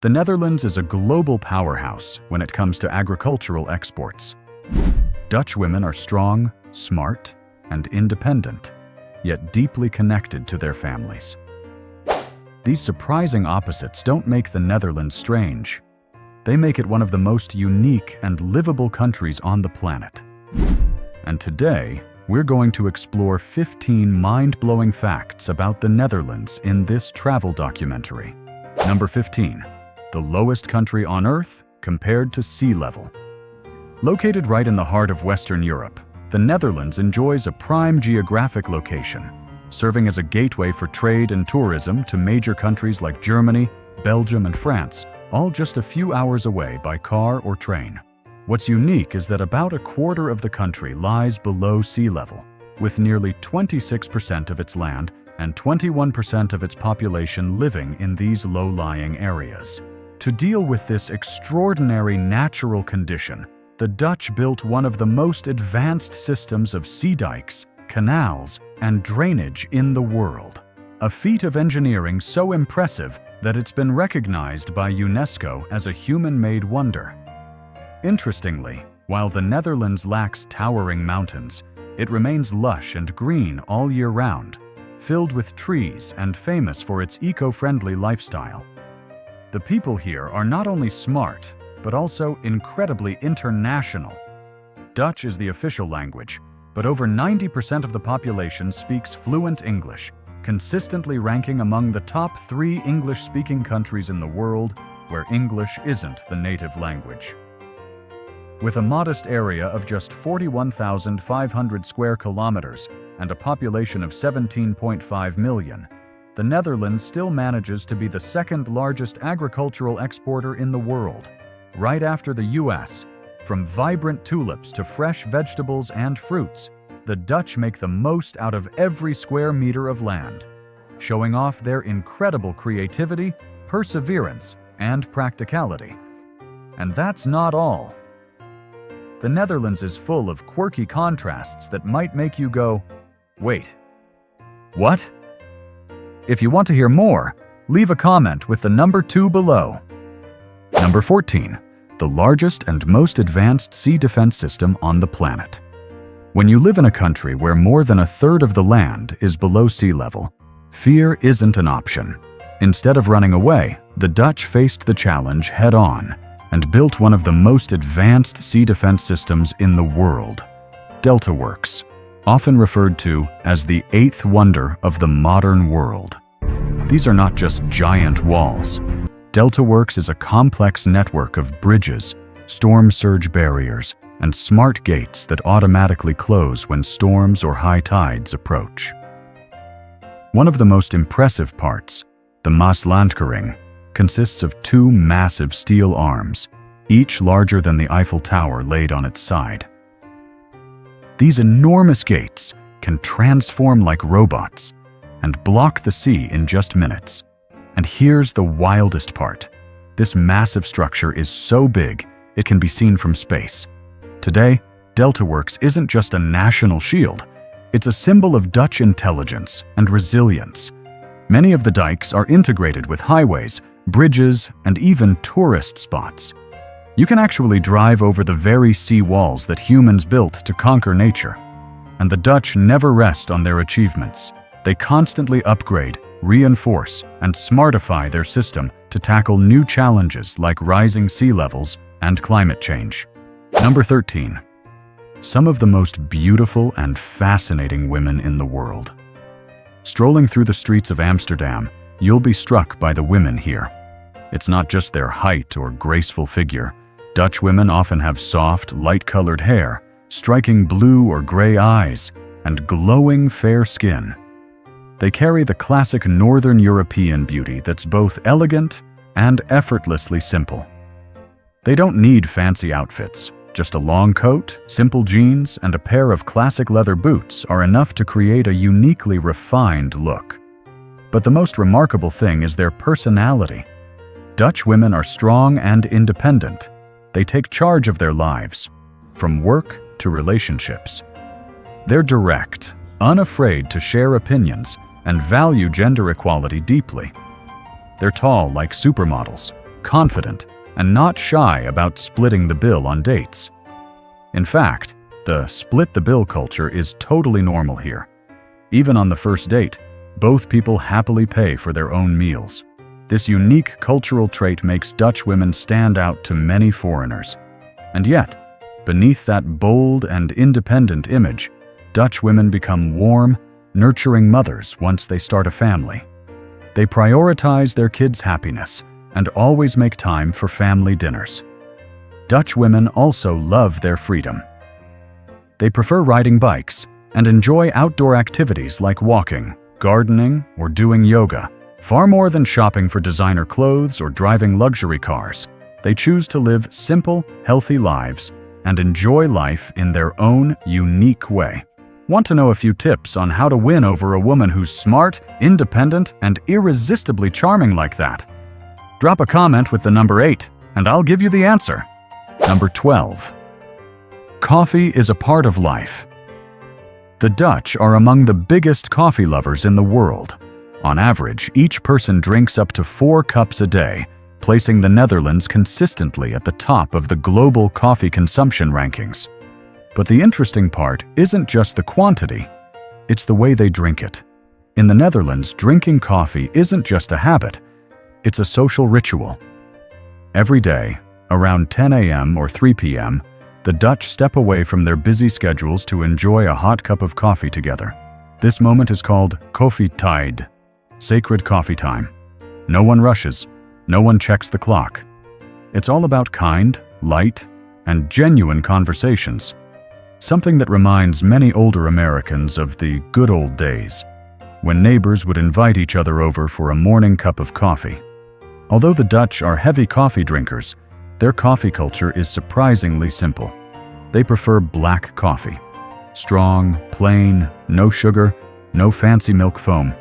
The Netherlands is a global powerhouse when it comes to agricultural exports. Dutch women are strong, smart, and independent, yet deeply connected to their families. These surprising opposites don't make the Netherlands strange. They make it one of the most unique and livable countries on the planet. And today, we're going to explore 15 mind-blowing facts about the Netherlands in this travel documentary. Number 15. The lowest country on Earth compared to sea level. Located right in the heart of Western Europe, the Netherlands enjoys a prime geographic location, serving as a gateway for trade and tourism to major countries like Germany, Belgium, and France, all just a few hours away by car or train. What's unique is that about a quarter of the country lies below sea level, with nearly 26% of its land and 21% of its population living in these low-lying areas. To deal with this extraordinary natural condition, the Dutch built one of the most advanced systems of sea dikes, canals, and drainage in the world. A feat of engineering so impressive that it's been recognized by UNESCO as a human-made wonder. Interestingly, while the Netherlands lacks towering mountains, it remains lush and green all year round, filled with trees and famous for its eco-friendly lifestyle. The people here are not only smart, but also incredibly international. Dutch is the official language, but over 90% of the population speaks fluent English, consistently ranking among the top 3 English-speaking countries in the world where English isn't the native language. With a modest area of just 41,500 square kilometers and a population of 17.5 million, the Netherlands still manages to be the second largest agricultural exporter in the world, right after the US. From vibrant tulips to fresh vegetables and fruits, the Dutch make the most out of every square meter of land, showing off their incredible creativity, perseverance, and practicality. And that's not all. The Netherlands is full of quirky contrasts that might make you go, "Wait, what?" If you want to hear more, leave a comment with the number 2 below. Number 14. The largest and most advanced sea defense system on the planet. When you live in a country where more than a third of the land is below sea level, fear isn't an option. Instead of running away, the Dutch faced the challenge head-on and built one of the most advanced sea defense systems in the world, Delta Works, often referred to as the 8th wonder of the modern world. These are not just giant walls. Delta Works is a complex network of bridges, storm surge barriers, and smart gates that automatically close when storms or high tides approach. One of the most impressive parts, the Maaslandkering, consists of 2 massive steel arms, each larger than the Eiffel Tower laid on its side. These enormous gates can transform like robots and block the sea in just minutes. And here's the wildest part. This massive structure is so big, it can be seen from space. Today, Delta Works isn't just a national shield, it's a symbol of Dutch intelligence and resilience. Many of the dikes are integrated with highways, bridges, and even tourist spots. You can actually drive over the very sea walls that humans built to conquer nature. And the Dutch never rest on their achievements. They constantly upgrade, reinforce, and smartify their system to tackle new challenges like rising sea levels and climate change. Number 13. Some of the most beautiful and fascinating women in the world. Strolling through the streets of Amsterdam, you'll be struck by the women here. It's not just their height or graceful figure. Dutch women often have soft, light-colored hair, striking blue or gray eyes, and glowing fair skin. They carry the classic Northern European beauty that's both elegant and effortlessly simple. They don't need fancy outfits. Just a long coat, simple jeans, and a pair of classic leather boots are enough to create a uniquely refined look. But the most remarkable thing is their personality. Dutch women are strong and independent. They take charge of their lives, from work to relationships. They're direct, unafraid to share opinions, and value gender equality deeply. They're tall like supermodels, confident, and not shy about splitting the bill on dates. In fact, the split-the-bill culture is totally normal here. Even on the first date, both people happily pay for their own meals. This unique cultural trait makes Dutch women stand out to many foreigners. And yet, beneath that bold and independent image, Dutch women become warm, nurturing mothers once they start a family. They prioritize their kids' happiness and always make time for family dinners. Dutch women also love their freedom. They prefer riding bikes and enjoy outdoor activities like walking, gardening, or doing yoga. Far more than shopping for designer clothes or driving luxury cars, they choose to live simple, healthy lives and enjoy life in their own unique way. Want to know a few tips on how to win over a woman who's smart, independent, and irresistibly charming like that? Drop a comment with the number 8, and I'll give you the answer. Number 12. Coffee is a part of life. The Dutch are among the biggest coffee lovers in the world. On average, each person drinks up to 4 cups a day, placing the Netherlands consistently at the top of the global coffee consumption rankings. But the interesting part isn't just the quantity, it's the way they drink it. In the Netherlands, drinking coffee isn't just a habit, it's a social ritual. Every day, around 10 a.m. or 3 p.m., the Dutch step away from their busy schedules to enjoy a hot cup of coffee together. This moment is called koffietijd, sacred coffee time. No one rushes, no one checks the clock. It's all about kind, light, and genuine conversations. Something that reminds many older Americans of the good old days, when neighbors would invite each other over for a morning cup of coffee. Although the Dutch are heavy coffee drinkers, their coffee culture is surprisingly simple. They prefer black coffee. Strong, plain, no sugar, no fancy milk foam.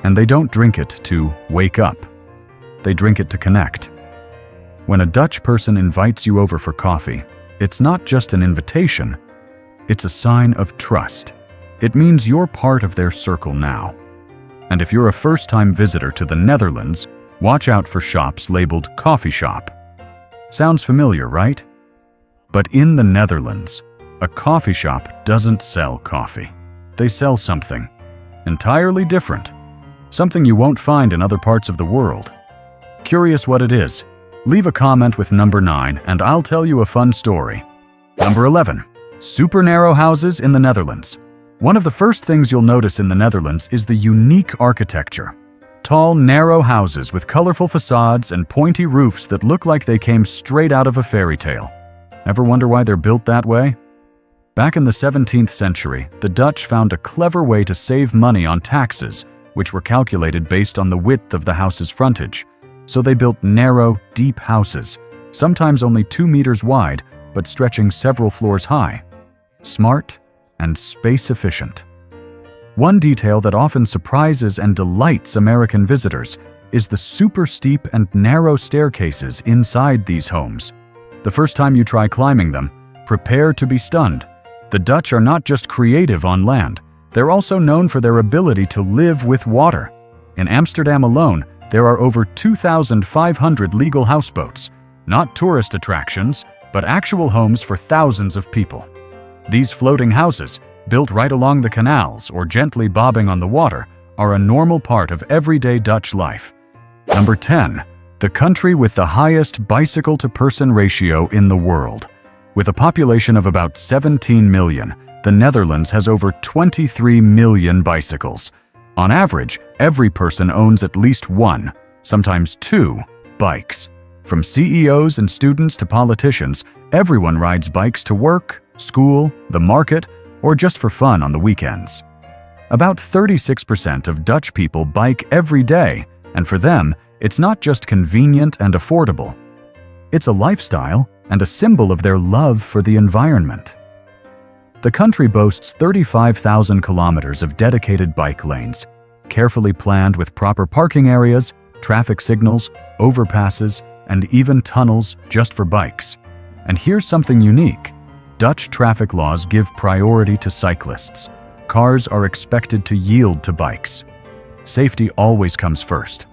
And they don't drink it to wake up. They drink it to connect. When a Dutch person invites you over for coffee, it's not just an invitation, it's a sign of trust. It means you're part of their circle now. And if you're a first-time visitor to the Netherlands, watch out for shops labeled coffee shop. Sounds familiar, right? But in the Netherlands, a coffee shop doesn't sell coffee. They sell something entirely different, something you won't find in other parts of the world. Curious what it is? Leave a comment with number 9 and I'll tell you a fun story. Number 11. Super narrow houses in the Netherlands. One of the first things you'll notice in the Netherlands is the unique architecture. Tall, narrow houses with colorful facades and pointy roofs that look like they came straight out of a fairy tale. Ever wonder why they're built that way? Back in the 17th century, the Dutch found a clever way to save money on taxes, which were calculated based on the width of the house's frontage. So they built narrow, deep houses, sometimes only 2 meters wide, but stretching several floors high. Smart and space-efficient. One detail that often surprises and delights American visitors is the super steep and narrow staircases inside these homes. The first time you try climbing them, prepare to be stunned. The Dutch are not just creative on land, they're also known for their ability to live with water. In Amsterdam alone, there are over 2,500 legal houseboats, not tourist attractions, but actual homes for thousands of people. These floating houses, built right along the canals or gently bobbing on the water, are a normal part of everyday Dutch life. Number 10. The country with the highest bicycle-to-person ratio in the world. With a population of about 17 million, the Netherlands has over 23 million bicycles. On average, every person owns at least 1, sometimes 2, bikes. From CEOs and students to politicians, everyone rides bikes to work, school, the market, or just for fun on the weekends. About 36% of Dutch people bike every day, and for them, it's not just convenient and affordable. It's a lifestyle and a symbol of their love for the environment. The country boasts 35,000 kilometers of dedicated bike lanes, carefully planned with proper parking areas, traffic signals, overpasses, and even tunnels just for bikes. And here's something unique. Dutch traffic laws give priority to cyclists. Cars are expected to yield to bikes. Safety always comes first.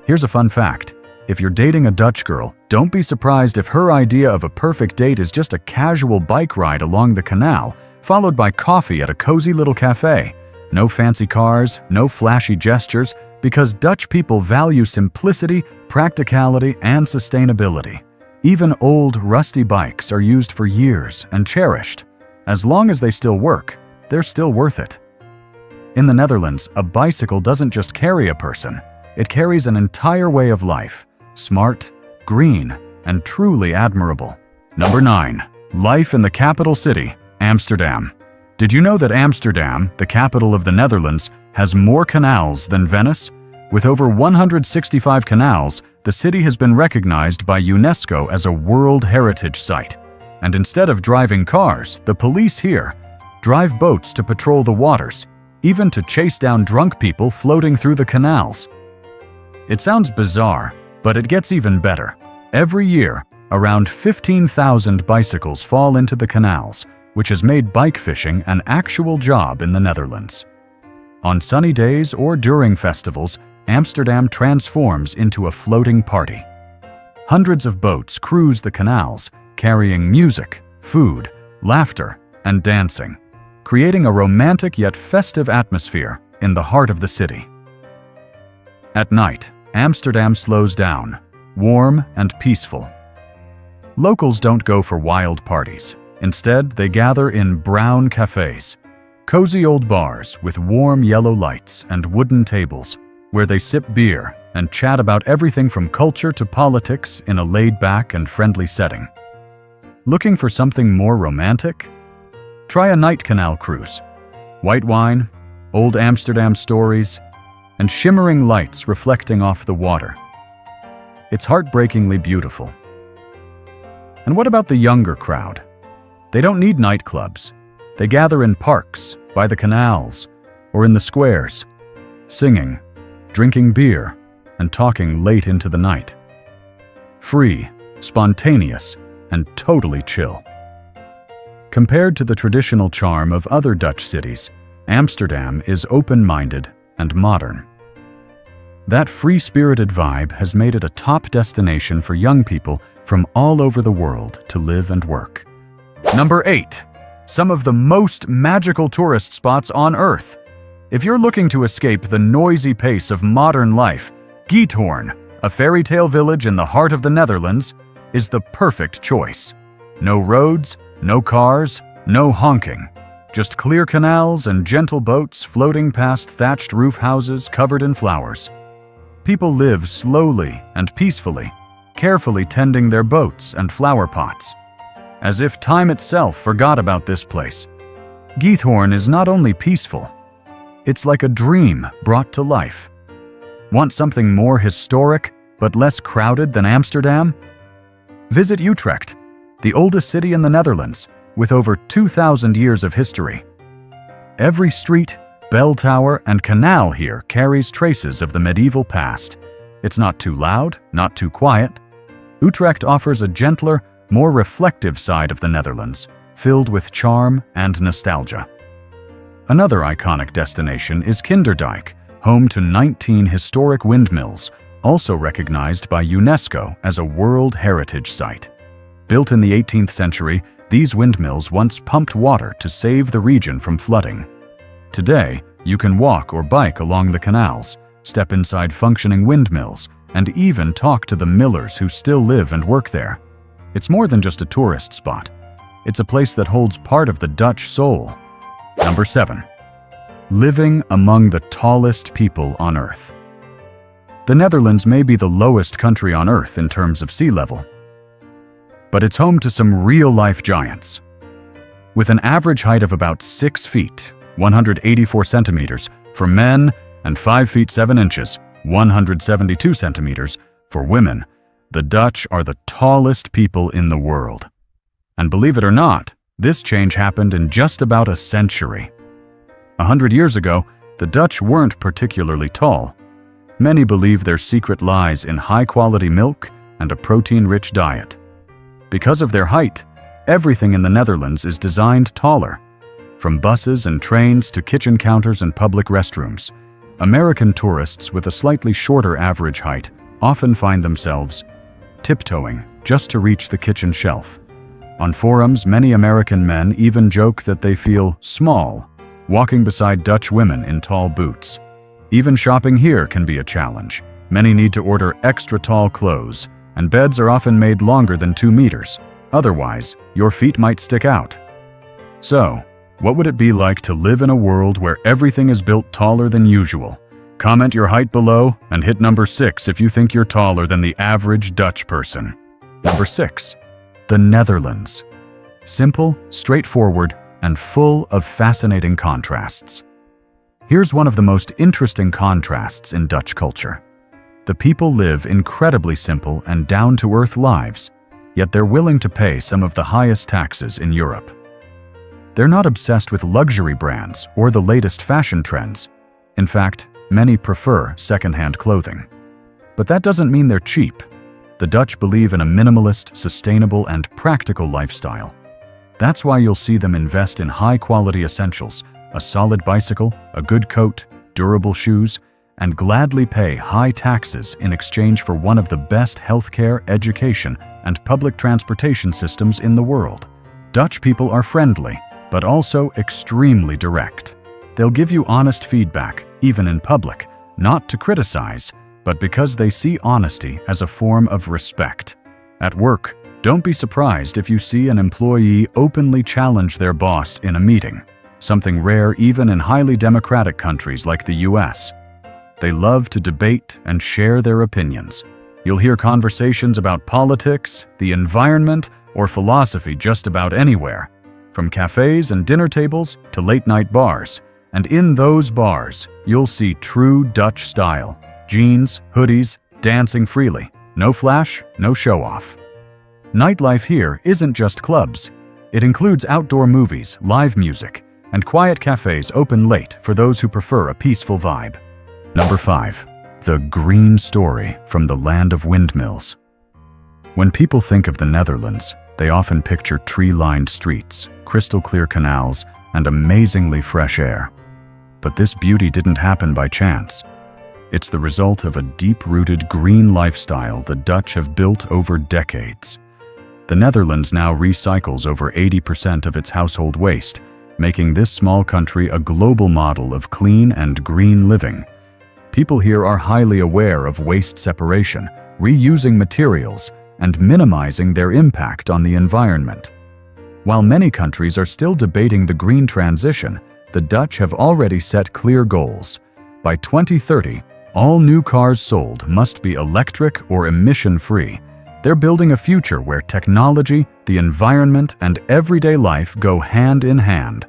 Here's a fun fact. If you're dating a Dutch girl, don't be surprised if her idea of a perfect date is just a casual bike ride along the canal, followed by coffee at a cozy little cafe. No fancy cars, no flashy gestures, because Dutch people value simplicity, practicality, and sustainability. Even old, rusty bikes are used for years and cherished. As long as they still work, they're still worth it. In the Netherlands, a bicycle doesn't just carry a person, it carries an entire way of life. Smart, green, and truly admirable. Number 9. Life in the capital city, Amsterdam. Did you know that Amsterdam, the capital of the Netherlands, has more canals than Venice? With over 165 canals, the city has been recognized by UNESCO as a World Heritage Site. And instead of driving cars, the police here drive boats to patrol the waters, even to chase down drunk people floating through the canals. It sounds bizarre, but it gets even better. Every year, around 15,000 bicycles fall into the canals, which has made bike fishing an actual job in the Netherlands. On sunny days or during festivals, Amsterdam transforms into a floating party. Hundreds of boats cruise the canals, carrying music, food, laughter, and dancing, creating a romantic yet festive atmosphere in the heart of the city. At night, Amsterdam slows down, warm and peaceful. Locals don't go for wild parties. Instead, they gather in brown cafes, cozy old bars with warm yellow lights and wooden tables, where they sip beer and chat about everything from culture to politics in a laid-back and friendly setting. Looking for something more romantic? Try a night canal cruise. White wine, old Amsterdam stories, and shimmering lights reflecting off the water. It's heartbreakingly beautiful. And what about the younger crowd? They don't need nightclubs. They gather in parks, by the canals, or in the squares, singing, drinking beer, and talking late into the night. Free, spontaneous, and totally chill. Compared to the traditional charm of other Dutch cities, Amsterdam is open-minded and modern. That free-spirited vibe has made it a top destination for young people from all over the world to live and work. Number 8. Some of the most magical tourist spots on Earth. If you're looking to escape the noisy pace of modern life, Giethoorn, a fairy tale village in the heart of the Netherlands, is the perfect choice. No roads, no cars, no honking. Just clear canals and gentle boats floating past thatched roof houses covered in flowers. People live slowly and peacefully, carefully tending their boats and flower pots. As if time itself forgot about this place. Giethoorn is not only peaceful, it's like a dream brought to life. Want something more historic but less crowded than Amsterdam? Visit Utrecht, the oldest city in the Netherlands, with over 2,000 years of history. Every street, bell tower, and canal here carries traces of the medieval past. It's not too loud, not too quiet. Utrecht offers a gentler, more reflective side of the Netherlands, filled with charm and nostalgia. Another iconic destination is Kinderdijk, home to 19 historic windmills, also recognized by UNESCO as a World Heritage Site. Built in the 18th century, these windmills once pumped water to save the region from flooding. Today, you can walk or bike along the canals, step inside functioning windmills, and even talk to the millers who still live and work there. It's more than just a tourist spot. It's a place that holds part of the Dutch soul. Number 7. Living among the tallest people on Earth. The Netherlands may be the lowest country on Earth in terms of sea level, but it's home to some real-life giants. With an average height of about 6 feet, 184 centimeters, for men, and 5 feet 7 inches, 172 centimeters, for women, the Dutch are the tallest people in the world. And believe it or not, this change happened in just about a century. 100 years ago, the Dutch weren't particularly tall. Many believe their secret lies in high-quality milk and a protein-rich diet. Because of their height, everything in the Netherlands is designed taller. From buses and trains to kitchen counters and public restrooms, American tourists with a slightly shorter average height often find themselves tiptoeing just to reach the kitchen shelf. On forums, many American men even joke that they feel small, walking beside Dutch women in tall boots. Even shopping here can be a challenge. Many need to order extra tall clothes, and beds are often made longer than 2 meters. Otherwise, your feet might stick out. So, what would it be like to live in a world where everything is built taller than usual? Comment your height below and hit number 6 if you think you're taller than the average Dutch person. Number 6. The Netherlands. Simple, straightforward, and full of fascinating contrasts. Here's one of the most interesting contrasts in Dutch culture. The people live incredibly simple and down-to-earth lives, yet they're willing to pay some of the highest taxes in Europe. They're not obsessed with luxury brands or the latest fashion trends. In fact, many prefer second-hand clothing. But that doesn't mean they're cheap. The Dutch believe in a minimalist, sustainable, and practical lifestyle. That's why you'll see them invest in high-quality essentials, a solid bicycle, a good coat, durable shoes, and gladly pay high taxes in exchange for one of the best healthcare, education, and public transportation systems in the world. Dutch people are friendly, but also extremely direct. They'll give you honest feedback, even in public, not to criticize, but because they see honesty as a form of respect. At work, don't be surprised if you see an employee openly challenge their boss in a meeting, something rare even in highly democratic countries like the US. They love to debate and share their opinions. You'll hear conversations about politics, the environment, or philosophy just about anywhere, from cafes and dinner tables to late-night bars. And in those bars, you'll see true Dutch style. Jeans, hoodies, dancing freely. No flash, no show-off. Nightlife here isn't just clubs. It includes outdoor movies, live music, and quiet cafes open late for those who prefer a peaceful vibe. Number 5. The green story from the land of windmills. When people think of the Netherlands, they often picture tree-lined streets, crystal-clear canals, and amazingly fresh air. But this beauty didn't happen by chance. It's the result of a deep-rooted green lifestyle the Dutch have built over decades. The Netherlands now recycles over 80% of its household waste, making this small country a global model of clean and green living. People here are highly aware of waste separation, reusing materials, and minimizing their impact on the environment. While many countries are still debating the green transition, the Dutch have already set clear goals. By 2030, all new cars sold must be electric or emission-free. They're building a future where technology, the environment, and everyday life go hand in hand.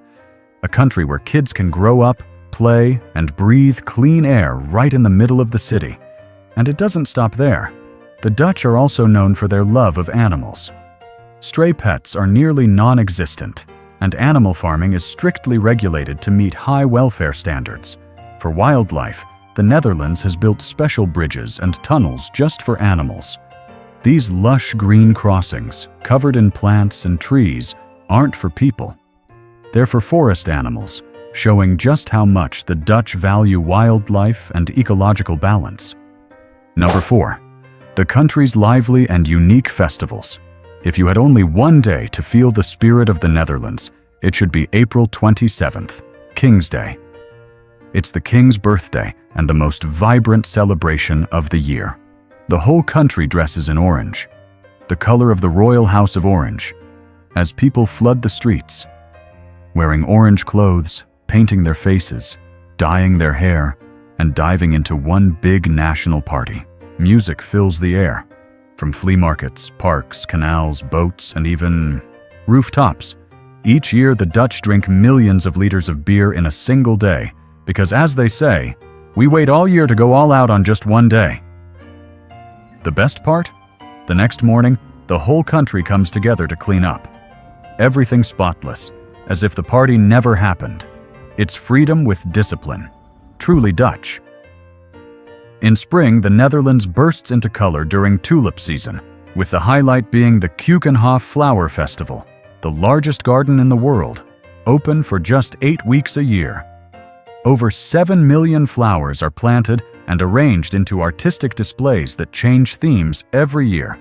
A country where kids can grow up, play, and breathe clean air right in the middle of the city. And it doesn't stop there. The Dutch are also known for their love of animals. Stray pets are nearly non-existent, and animal farming is strictly regulated to meet high welfare standards. For wildlife, the Netherlands has built special bridges and tunnels just for animals. These lush green crossings, covered in plants and trees, aren't for people. They're for forest animals, showing just how much the Dutch value wildlife and ecological balance. Number 4. The country's lively and unique festivals. If you had only one day to feel the spirit of the Netherlands, it should be April 27th, King's Day. It's the King's birthday and the most vibrant celebration of the year. The whole country dresses in orange, the color of the Royal House of Orange, as people flood the streets, wearing orange clothes, painting their faces, dyeing their hair, and diving into one big national party. Music fills the air, from flea markets, parks, canals, boats, and even rooftops. Each year, the Dutch drink millions of liters of beer in a single day, because as they say, we wait all year to go all out on just one day. The best part? The next morning, the whole country comes together to clean up. Everything spotless, as if the party never happened. It's freedom with discipline. Truly Dutch. In spring, the Netherlands bursts into color during tulip season, with the highlight being the Keukenhof Flower Festival, the largest garden in the world, open for just 8 weeks a year. Over 7 million flowers are planted and arranged into artistic displays that change themes every year.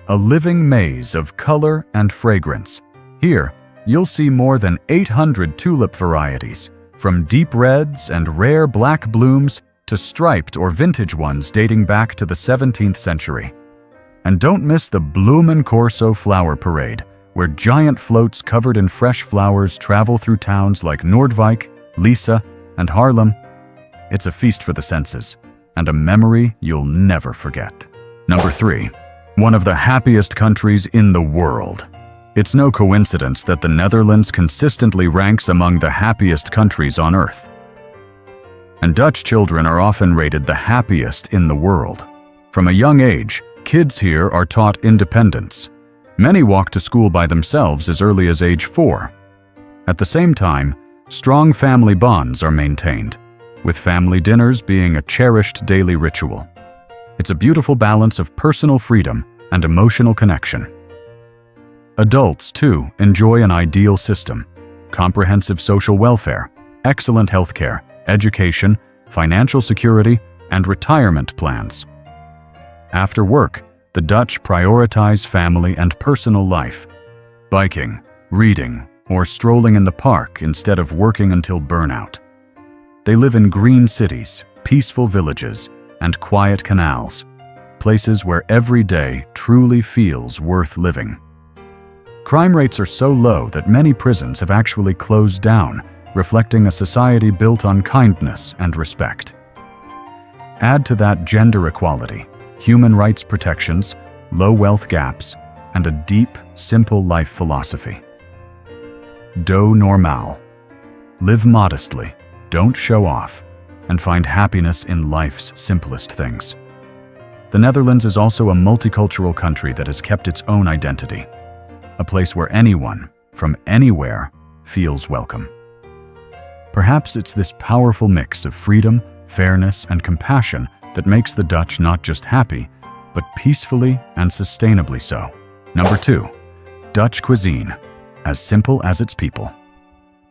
A living maze of color and fragrance. Here, you'll see more than 800 tulip varieties, from deep reds and rare black blooms to striped or vintage ones dating back to the 17th century. And don't miss the Blumencorso Flower Parade, where giant floats covered in fresh flowers travel through towns like Noordwijk, Lisse, and Haarlem. It's a feast for the senses, and a memory you'll never forget. Number 3. One of the happiest countries in the world. It's no coincidence that the Netherlands consistently ranks among the happiest countries on Earth. And Dutch children are often rated the happiest in the world. From a young age, kids here are taught independence. Many walk to school by themselves as early as age 4. At the same time, strong family bonds are maintained, with family dinners being a cherished daily ritual. It's a beautiful balance of personal freedom and emotional connection. Adults, too, enjoy an ideal system: comprehensive social welfare, excellent healthcare, education, financial security, and retirement plans. After work, the Dutch prioritize family and personal life, biking, reading, or strolling in the park instead of working until burnout. They live in green cities, peaceful villages, and quiet canals, places where every day truly feels worth living. Crime rates are so low that many prisons have actually closed down, reflecting a society built on kindness and respect. Add to that gender equality, human rights protections, low wealth gaps, and a deep, simple life philosophy. Doe normaal. Live modestly, don't show off, and find happiness in life's simplest things. The Netherlands is also a multicultural country that has kept its own identity, a place where anyone, from anywhere, feels welcome. Perhaps it's this powerful mix of freedom, fairness, and compassion that makes the Dutch not just happy, but peacefully and sustainably so. Number 2. Dutch cuisine, as simple as its people.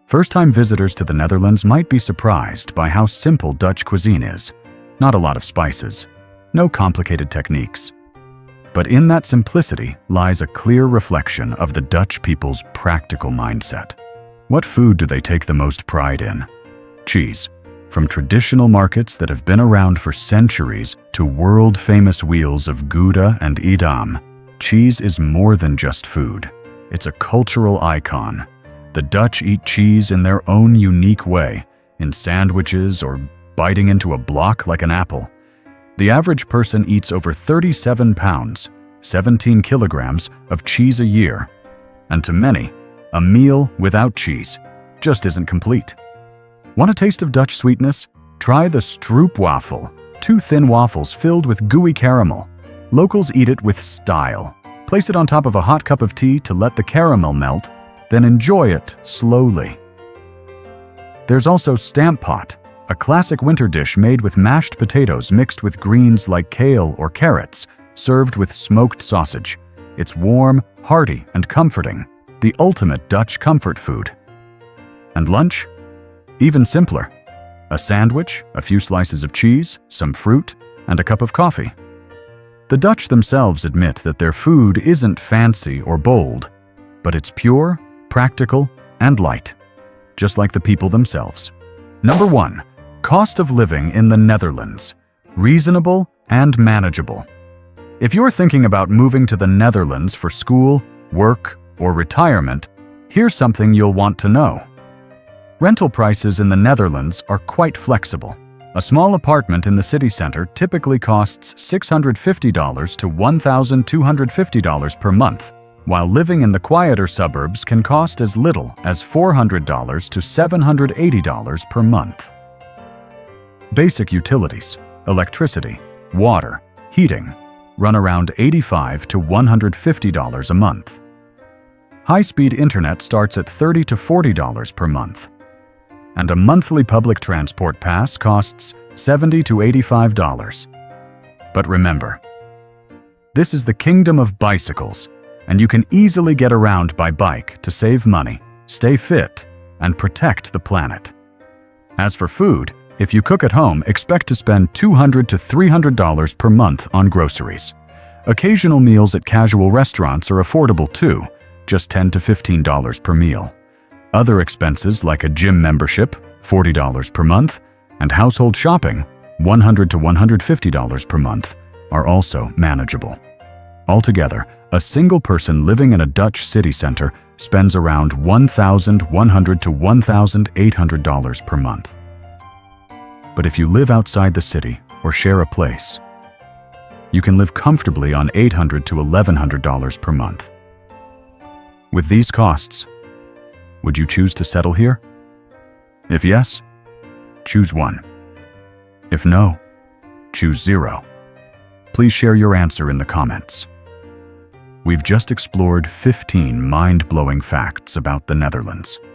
First-time visitors to the Netherlands might be surprised by how simple Dutch cuisine is. Not a lot of spices, no complicated techniques. But in that simplicity lies a clear reflection of the Dutch people's practical mindset. What food do they take the most pride in? Cheese. From traditional markets that have been around for centuries to world-famous wheels of Gouda and Edam, cheese is more than just food. It's a cultural icon. The Dutch eat cheese in their own unique way, in sandwiches or biting into a block like an apple. The average person eats over 37 pounds, 17 kilograms of cheese a year. And to many, a meal without cheese just isn't complete. Want a taste of Dutch sweetness? Try the stroopwafel, 2 thin waffles filled with gooey caramel. Locals eat it with style. Place it on top of a hot cup of tea to let the caramel melt, then enjoy it slowly. There's also stamppot, a classic winter dish made with mashed potatoes mixed with greens like kale or carrots, served with smoked sausage. It's warm, hearty, and comforting, the ultimate Dutch comfort food. And lunch? Even simpler. A sandwich, a few slices of cheese, some fruit, and a cup of coffee. The Dutch themselves admit that their food isn't fancy or bold, but it's pure, practical, and light, just like the people themselves. Number 1. Cost of living in the Netherlands. Reasonable and manageable. If you're thinking about moving to the Netherlands for school, work, or retirement, here's something you'll want to know. Rental prices in the Netherlands are quite flexible. A small apartment in the city center typically costs $650 to $1,250 per month, while living in the quieter suburbs can cost as little as $400 to $780 per month. Basic utilities, electricity, water, heating, run around $85 to $150 a month. High-speed internet starts at $30 to $40 per month. And a monthly public transport pass costs $70 to $85. But remember, this is the kingdom of bicycles, and you can easily get around by bike to save money, stay fit, and protect the planet. As for food, If you cook at home, expect to spend $200 to $300 per month on groceries. Occasional meals at casual restaurants are affordable too, just $10 to $15 per meal. Other expenses like a gym membership, $40 per month, and household shopping, $100 to $150 per month, are also manageable. Altogether, a single person living in a Dutch city center spends around $1,100 to $1,800 per month. But if you live outside the city or share a place, you can live comfortably on $800 to $1,100 per month. With these costs, would you choose to settle here? If yes, choose 1. If no, choose 0. Please share your answer in the comments. We've just explored 15 mind-blowing facts about the Netherlands.